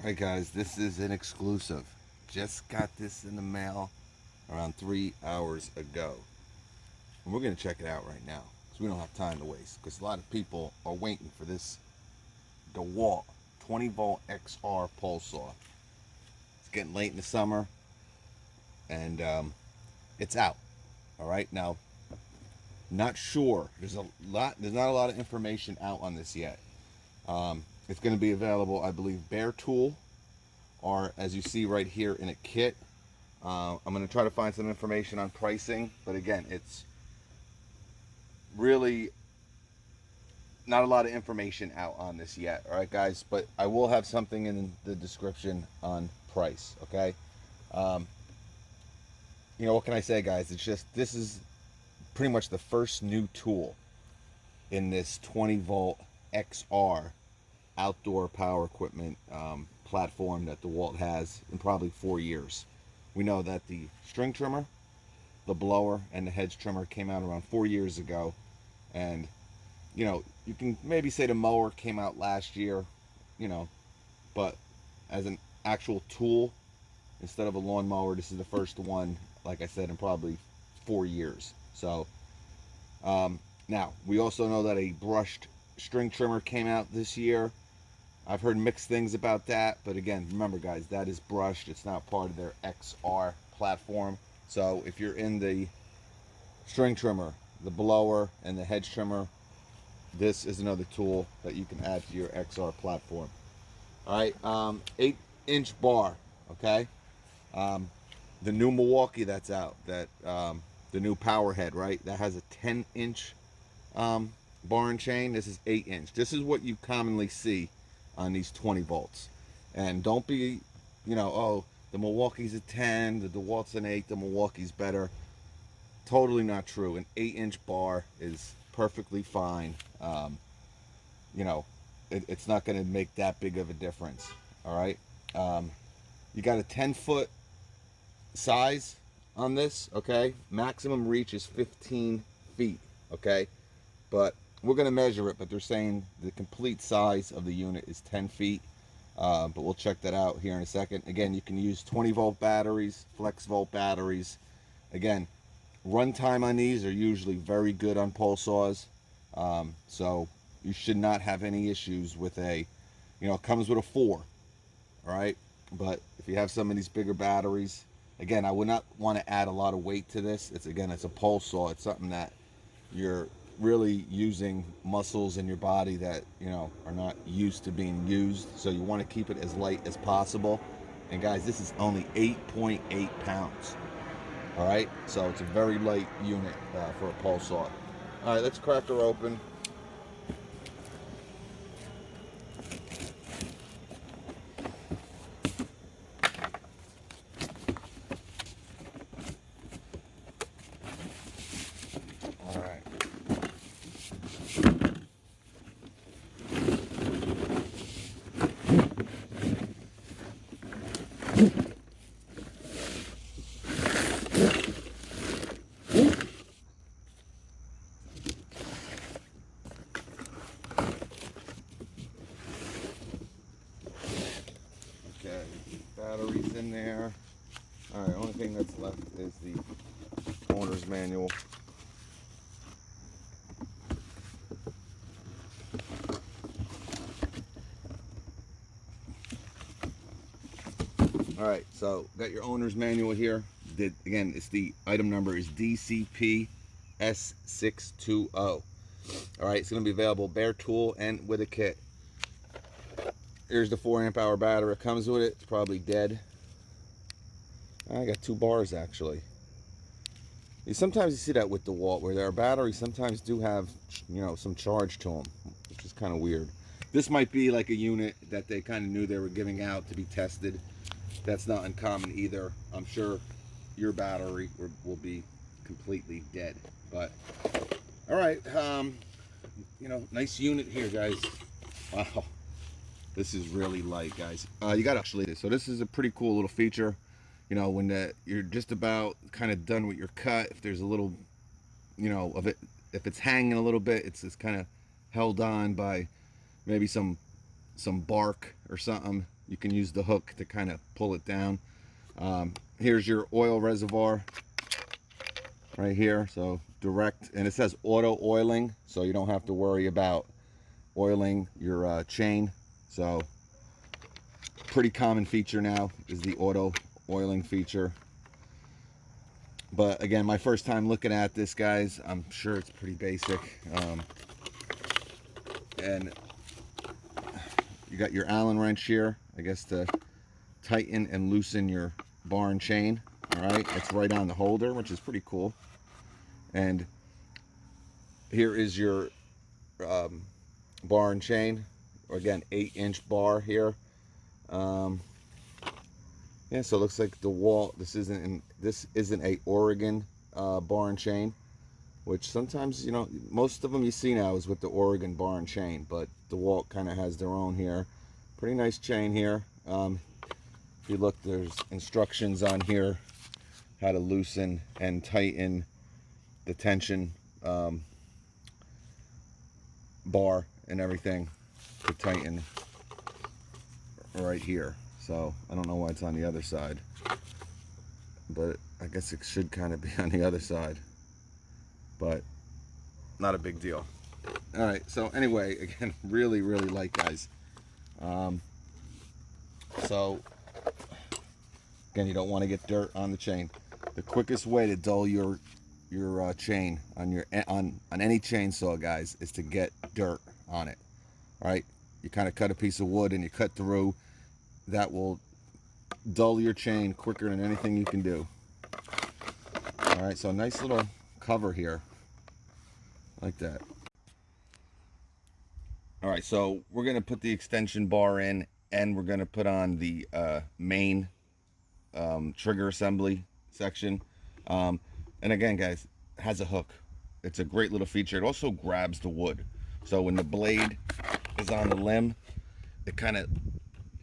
Hey guys, this is an exclusive. Just got this in the mail around 3 hours ago. And we're going to check it out right now because we don't have time to waste. Because a lot of people are waiting for this Dewalt 20 volt XR pole saw. It's getting late in the summer and it's out. All right, now, not sure. There's not a lot of information out on this yet. It's going to be available, I believe, bare tool, or as you see right here in a kit. I'm going to try to find some information on pricing, but again, it's really not a lot of information out on this yet. All right, guys, but I will have something in the description on price. Okay. What can I say, guys? It's just, this is pretty much the first new tool in this 20 volt XR outdoor power equipment platform that DeWalt has in probably 4 years. We know that the string trimmer, the blower, and the hedge trimmer came out around 4 years ago, and you can maybe say the mower came out last year, but as an actual tool instead of a lawnmower, this is the first one, like I said, in probably 4 years. So now we also know that a brushed string trimmer came out this year. I've heard mixed things about that, but again, remember guys, that is brushed. It's not part of their XR platform. So if you're in the string trimmer, the blower, and the hedge trimmer, this is another tool that you can add to your XR platform. All right, 8-inch bar, okay? The new Milwaukee that's out, that the new power head, right? That has a 10-inch bar and chain. This is 8-inch. This is what you commonly see on these 20 volts. And don't be, oh, the Milwaukee's a 10, the DeWalt's an 8, the Milwaukee's better. Totally not true. An 8-inch bar is perfectly fine. It's not going to make that big of a difference. All right. You got a 10-foot size on this, okay? Maximum reach is 15 feet, okay? But we're going to measure it, but they're saying the complete size of the unit is 10 feet. But we'll check that out here in a second. Again, you can use 20 volt batteries, flex volt batteries. Again, runtime on these are usually very good on pole saws. So you should not have any issues with it comes with a 4, all right? But if you have some of these bigger batteries, again, I would not want to add a lot of weight to this. It's a pole saw. It's something that you're really using muscles in your body that are not used to being used, so you want to keep it as light as possible. And guys, this is only 8.8 pounds. All right, so it's a very light unit for a pole saw. All right, let's crack her open. All right. Okay, batteries in there. All right, only thing that's left is the owner's manual. All right, so got your owner's manual here. Again, it's the item number is DCPS620. All right, it's going to be available bare tool and with a kit. Here's the 4 amp hour battery. It comes with it. It's probably dead. I got 2 bars actually. Sometimes you see that with DeWalt, where their batteries sometimes do have some charge to them, which is kind of weird. This might be like a unit that they kind of knew they were giving out to be tested. That's not uncommon either. I'm sure your battery will be completely dead. But all right, nice unit here, guys. Wow, this is really light, guys. You got actually, so this is a pretty cool little feature. When you're just about kind of done with your cut, if there's a little, of it, if it's hanging a little bit, it's kind of held on by maybe some bark or something. you can use the hook to kind of pull it down. Here's your oil reservoir right here. So direct, and it says auto oiling, so you don't have to worry about oiling your chain. So pretty common feature now is the auto oiling feature. But again, my first time looking at this, guys, I'm sure it's pretty basic. And you got your Allen wrench here, I guess, to tighten and loosen your bar and chain. All right, it's right on the holder, which is pretty cool. And here is your bar and chain. Again, 8-inch bar here. Yeah, so it looks like Dewalt. This isn't a Oregon bar and chain, which sometimes, you know, most of them you see now is with the Oregon bar and chain, but Dewalt kind of has their own here. Pretty nice chain here. If you look, there's instructions on here how to loosen and tighten the tension bar and everything to tighten right here. So I don't know why it's on the other side, but I guess it should kind of be on the other side, but not a big deal. All right, so anyway, again, really light, guys. So again, you don't want to get dirt on the chain. The quickest way to dull your chain on any chainsaw, guys, is to get dirt on it. All right, you kind of cut a piece of wood and you cut through. That will dull your chain quicker than anything you can do. All right, so nice little cover here, like that. All right, so we're gonna put the extension bar in, and we're gonna put on the main trigger assembly section. And again, guys, it has a hook. It's a great little feature. It also grabs the wood, so when the blade is on the limb, it kind of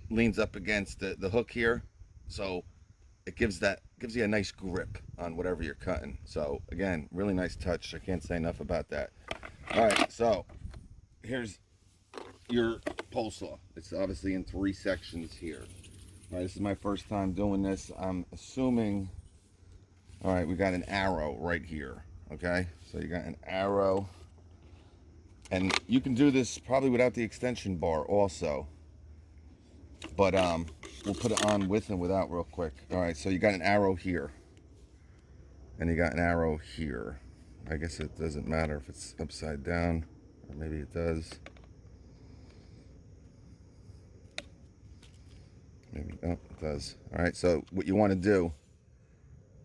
leans up against the hook here, so it gives you a nice grip on whatever you're cutting. So again, really nice touch. I can't say enough about that. All right, so here's your pole saw. It's obviously in 3 sections here. All right, this is my first time doing this. I'm assuming, all right, we got an arrow right here. Okay, so you got an arrow, and you can do this probably without the extension bar also, but we'll put it on with and without real quick. All right, so you got an arrow here, and you got an arrow here. I guess it doesn't matter if it's upside down, or maybe it does. Maybe, oh, it does. All right, so what you want to do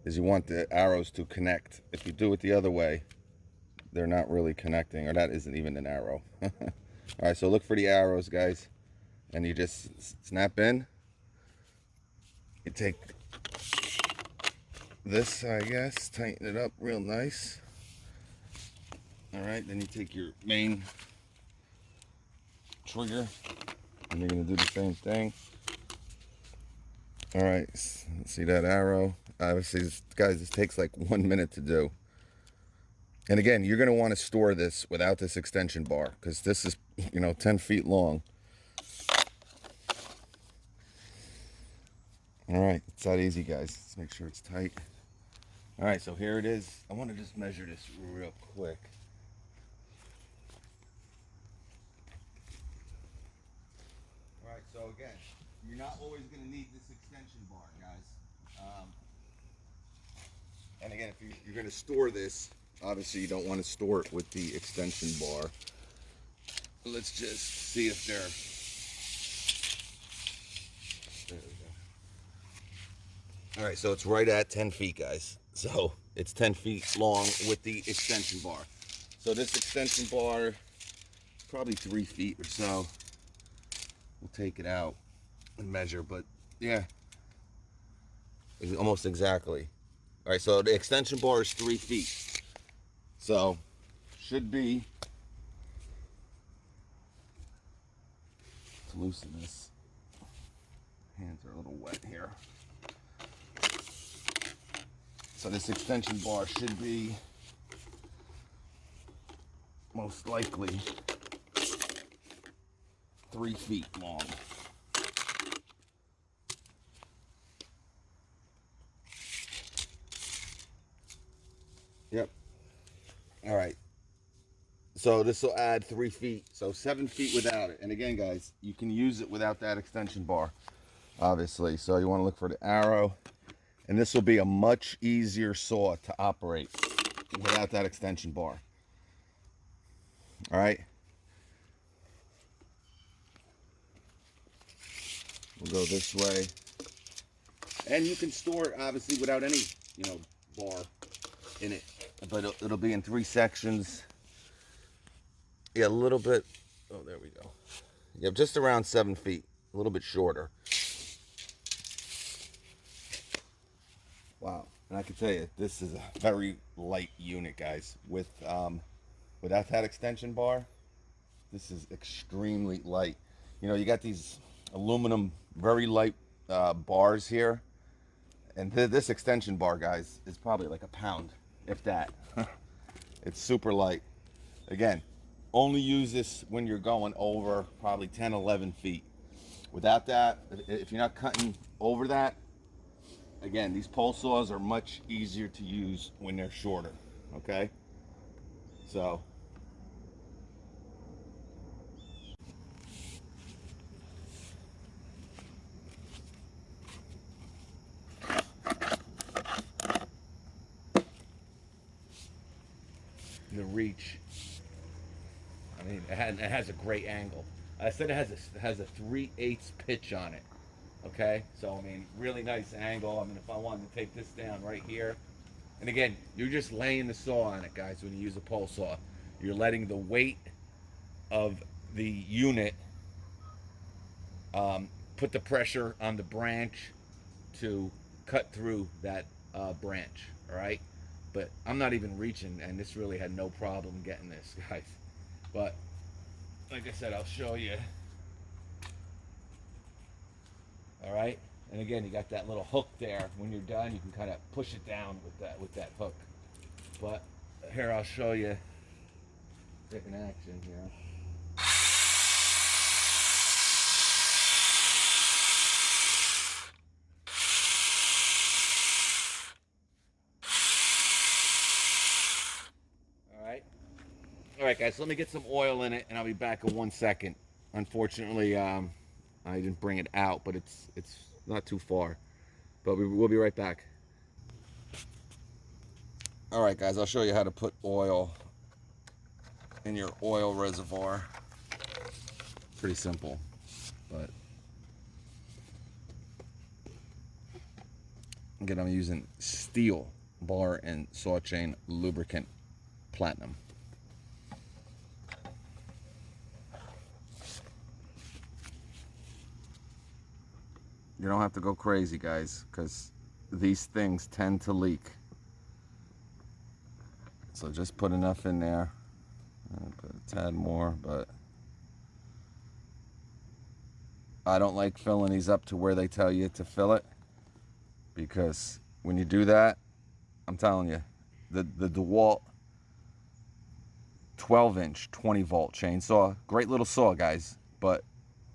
is you want the arrows to connect. If you do it the other way, they're not really connecting, or that isn't even an arrow. All right, so look for the arrows, guys, and you just snap in. You take this, I guess, tighten it up real nice. All right, then you take your main trigger, and you're gonna do the same thing. All right, see that arrow? Obviously, guys, this takes like 1 minute to do. And again, you're gonna want to store this without this extension bar, because this is, you know, 10 feet long. All right, it's that easy, guys. Let's make sure it's tight. All right, so here it is. I want to just measure this real quick. All right, so again, you're not always going to need this extension bar, guys. And again, if you're going to store this, obviously you don't want to store it with the extension bar. Let's just see if they're... There we go. All right, so it's right at 10 feet, guys. So it's 10 feet long with the extension bar. So this extension bar, probably 3 feet or so. We'll take it out and measure, but yeah, almost exactly. All right, so the extension bar is 3 feet. So should be, to loosen this, hands are a little wet here. So this extension bar should be most likely 3 feet long. All right. So this will add 3 feet, so 7 feet without it. And again, guys, you can use it without that extension bar, obviously. So you want to look for the arrow, and this will be a much easier saw to operate without that extension bar. All right. We'll go this way, and you can store it obviously without any, bar in it, but it'll be in 3 sections. Yeah, a little bit. Oh, there we go. Yeah, just around 7 feet, a little bit shorter. Wow, and I can tell you, this is a very light unit, guys. Without that extension bar, this is extremely light. You got these aluminum, very light bars here, and this extension bar, guys, is probably like a pound, if that. It's super light. Again, only use this when you're going over probably 10, 11 feet. Without that, if you're not cutting over that, again, these pole saws are much easier to use when they're shorter, okay? So, the reach, I mean, it has a great angle. I said it has a 3/8 pitch on it, okay? So, I mean, really nice angle. I mean, if I wanted to take this down right here, and again, you're just laying the saw on it, guys, when you use a pole saw. You're letting the weight of the unit put the pressure on the branch to cut through that branch, all right? But I'm not even reaching, and this really had no problem getting this, guys. But like I said, I'll show you. All right, and again, you got that little hook there. When you're done, you can kind of push it down with that hook. But here, I'll show you taking action here. All right, guys, so let me get some oil in it, and I'll be back in 1 second. Unfortunately, I didn't bring it out, but it's not too far. But we'll be right back. All right, guys, I'll show you how to put oil in your oil reservoir. Pretty simple, but again, I'm using steel bar and saw chain lubricant platinum. You don't have to go crazy, guys, because these things tend to leak. So just put enough in there. Put a tad more, but I don't like filling these up to where they tell you to fill it, because when you do that, I'm telling you, the Dewalt 12-inch 20-volt chainsaw, great little saw, guys, but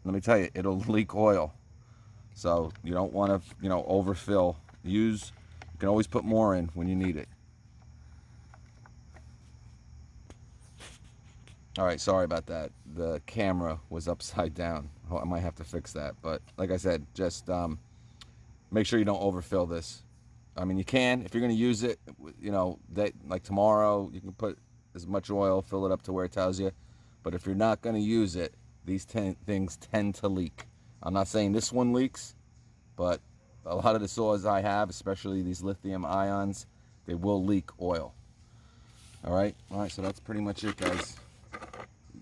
let me tell you, it'll leak oil. So you don't want to, overfill. You can always put more in when you need it. All right, sorry about that. The camera was upside down. I might have to fix that. But like I said, just make sure you don't overfill this. I mean, you can, if you're going to use it, like tomorrow, you can put as much oil, fill it up to where it tells you. But if you're not going to use it, these things tend to leak. I'm not saying this one leaks, but a lot of the saws I have, especially these lithium ions, they will leak oil. All right, so that's pretty much it, guys.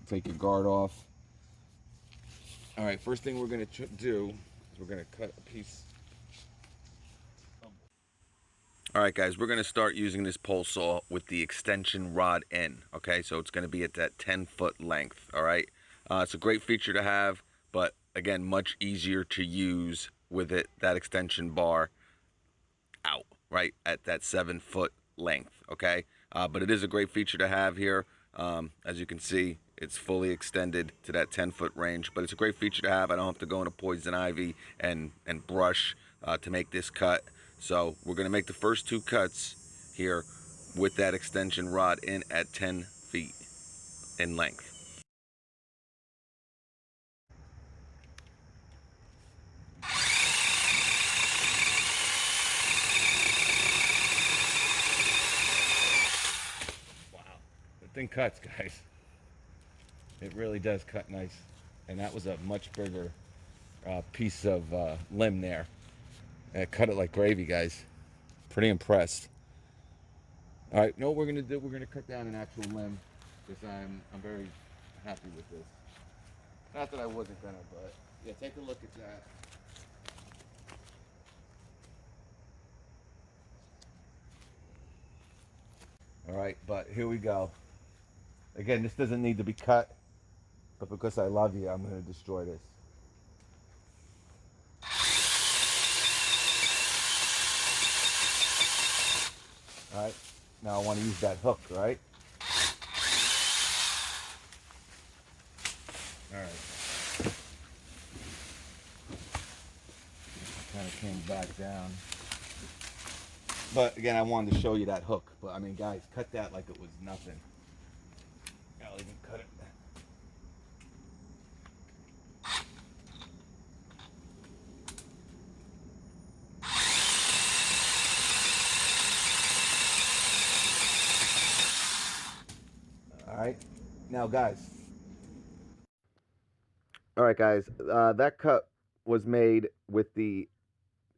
Take your guard off. All right, first thing we're going to do is we're going to cut a piece. All right, guys, we're going to start using this pole saw with the extension rod end, okay? So it's going to be at that 10-foot length, all right? It's a great feature to have, but again, much easier to use with that extension bar out, right, at that 7-foot length, okay? But it is a great feature to have here. As you can see, it's fully extended to that 10-foot range, but it's a great feature to have. I don't have to go into poison ivy and brush to make this cut. So we're going to make the first 2 cuts here with that extension rod in at 10 feet in length. Wow, the thing cuts, guys. It really does cut nice. And that was a much bigger piece of limb there. And it cut it like gravy, guys. Pretty impressed. All right, know what we're gonna do? We're gonna cut down an actual limb because I'm very happy with this. Not that I wasn't gonna, but yeah, take a look at that. All right, but here we go. Again, this doesn't need to be cut, but because I love you, I'm gonna destroy this. All right, now I want to use that hook, right? All right. Kind of came back down. But again, I wanted to show you that hook. But I mean, guys, cut that like it was nothing. I'll even cut it. All right, now guys. All right, guys, that cut was made with the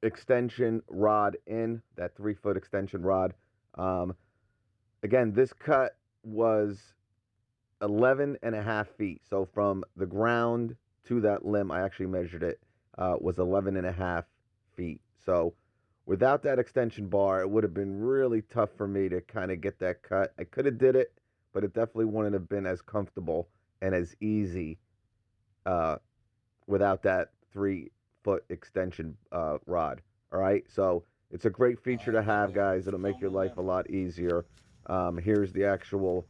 extension rod in, that 3-foot extension rod. Again, this cut was 11.5 feet. So from the ground to that limb, I actually measured it, was 11.5 feet. So without that extension bar, it would have been really tough for me to kind of get that cut. I could have did it, but it definitely wouldn't have been as comfortable and as easy without that 3-foot extension rod. All right, so it's a great feature to have, guys. It'll make your life a lot easier. Here's the actual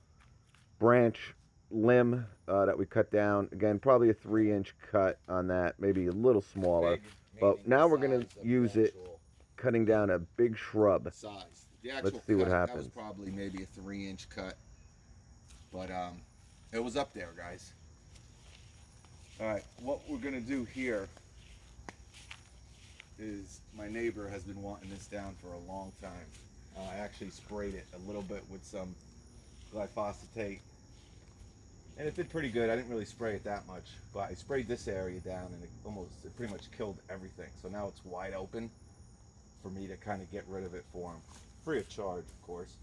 branch limb that we cut down. Again, probably a 3-inch cut on that, maybe a little smaller. But now we're going to use it cutting down a big shrub. Size. Let's see what happens. That was probably maybe a 3-inch cut, but it was up there, guys. All right, what we're gonna do here is, my neighbor has been wanting this down for a long time. I actually sprayed it a little bit with some glyphosate, and it did pretty good. I didn't really spray it that much, but I sprayed this area down, and it pretty much killed everything. So now it's wide open for me to kind of get rid of it for him, free of charge, of course.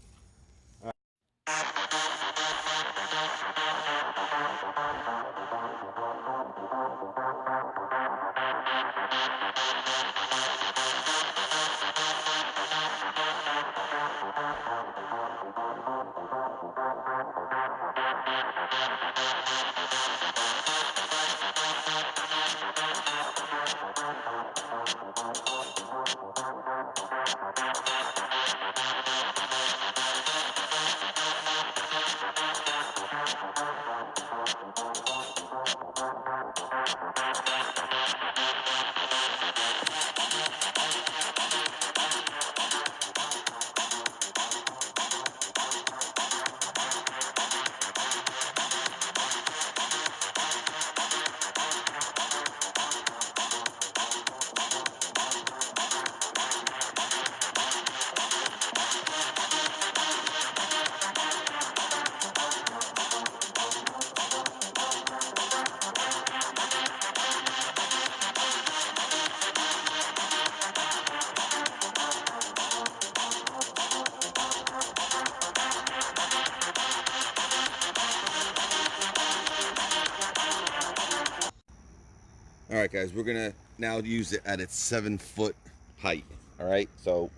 All right, guys, we're gonna now use it at its 7-foot height. All right, so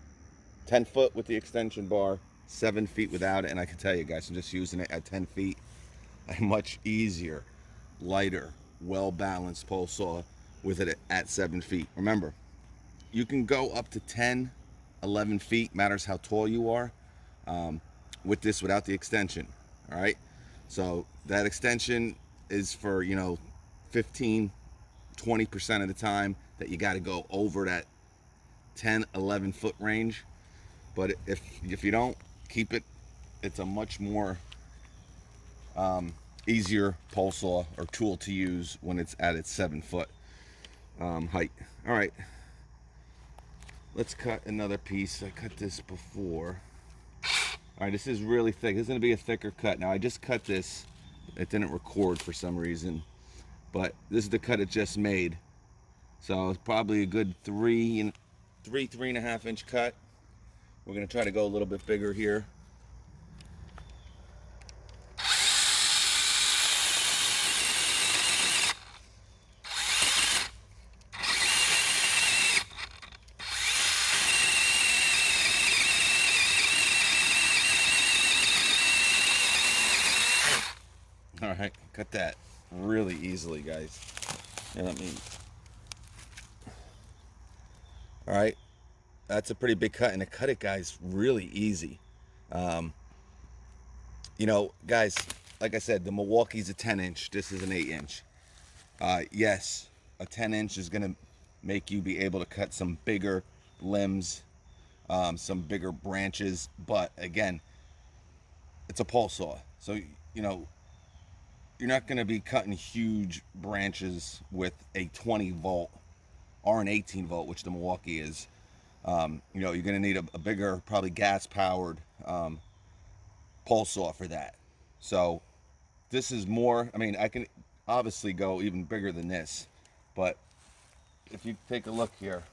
10 foot with the extension bar, 7 feet without it. And I can tell you guys, I'm just using it at 10 feet. A much easier, lighter, well-balanced pole saw with it at 7 feet. Remember, you can go up to 10, 11 feet, matters how tall you are, with this without the extension. All right, so that extension is for, 15, 20% of the time that you got to go over that 10, 11 foot range. But if you don't, keep it it's a much more easier pole saw or tool to use when it's at its 7-foot height. All right, let's cut another piece. I cut this before. All right, this is really thick. This is going to be a thicker cut. Now I just cut this. It didn't record for some reason, but this is the cut it just made. So it's probably a good 3.5 inch cut. We're going to try to go a little bit bigger here. All right, cut that really easily, guys. And let me. All right, that's a pretty big cut, and to cut it, guys, really easy. You know, guys, like I said, the Milwaukee's a 10-inch. This is an 8-inch. Yes, a 10-inch is gonna make you be able to cut some bigger limbs, some bigger branches. But again, it's a pole saw, so you know. You're not going to be cutting huge branches with a 20 volt or an 18 volt, which the Milwaukee is. You know, you're going to need a bigger, probably gas powered pole saw for that. So this is more, I mean, I can obviously go even bigger than this, but if you take a look here,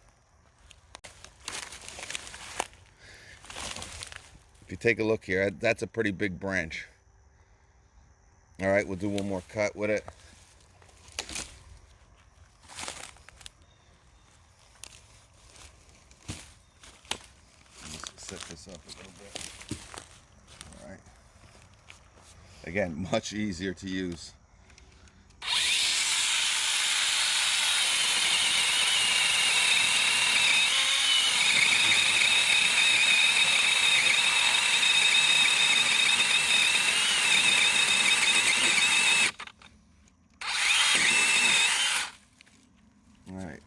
that's a pretty big branch. All right, we'll do one more cut with it. Let's set this up a little bit. All right. Again, much easier to use.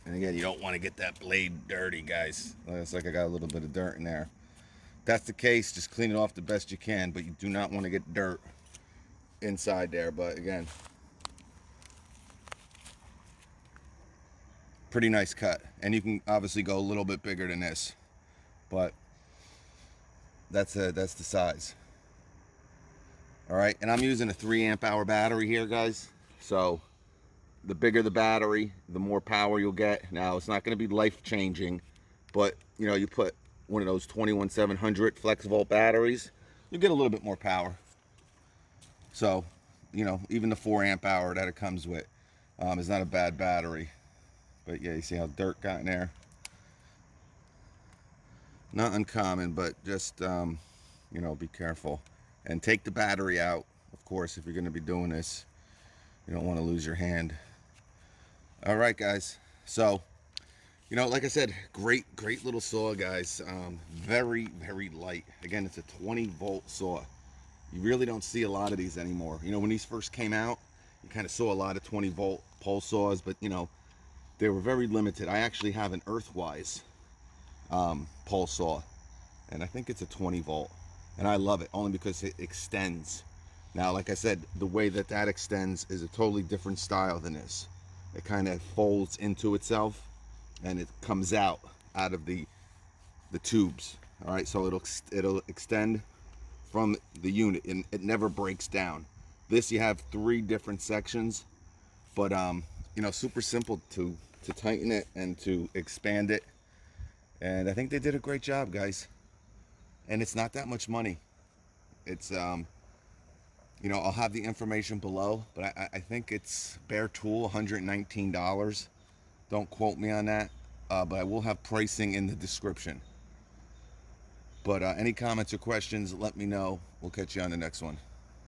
And again, you don't want to get that blade dirty, guys. Looks like I got a little bit of dirt in there. If that's the case, just clean it off the best you can, but you do not want to get dirt inside there. But again, pretty nice cut. And you can obviously go a little bit bigger than this, but that's the size. All right, and I'm using a 3 amp hour battery here, guys. So the bigger the battery, the more power you'll get. Now, it's not going to be life-changing, but, you know, you put one of those 21700 flex volt batteries, you get a little bit more power. So, you know, even the 4 amp hour that it comes with is not a bad battery. But, yeah, you see how dirt got in there? Not uncommon, but just, you know, be careful. And take the battery out, of course, if you're going to be doing this. You don't want to lose your hand. All right, guys. So, you know, like I said, great little saw, guys. Very light. Again, it's a 20 volt saw. You really don't see a lot of these anymore. You know, when these first came out, you kind of saw a lot of 20 volt pole saws, but you know, they were very limited. I actually have an Earthwise pole saw, and I think it's a 20 volt, and I love it only because it extends. Now, like I said, the way that extends is a totally different style than this. It kind of folds into itself, and it comes out of the tubes. All right, so it'll extend from the unit, and it never breaks down. This, you have 3 different sections, but you know, super simple to tighten it and to expand it. And I think they did a great job, guys. And it's not that much money. It's you know, I'll have the information below, but I think it's bare tool, $119. Don't quote me on that, but I will have pricing in the description. But any comments or questions, let me know. We'll catch you on the next one.